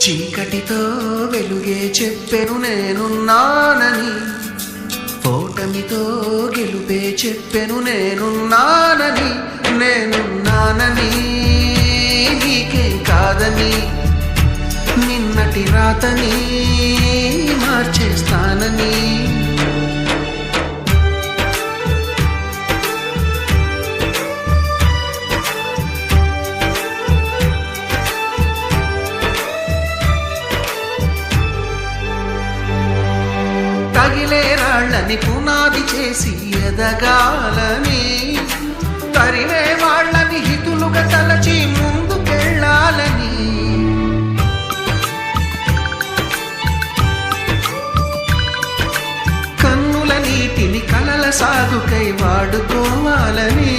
చీకటితో వెలుగే చెప్పెను నేనున్నానని, ఓటమితో గెలుపే చెప్పెను నేనున్నానని. నేనున్నానని నీకేం కాదని, నిన్నటి రాతని మార్చేస్తానని. తగిలే రాళ్ళని పునాది చేసి ఎదగాలని, తరిమే వాళ్ళని హితులుగా తలచి ముందుకెళ్ళాలని. కన్నుల నీటిని కలల సాగుకై వాడుకోవాలని.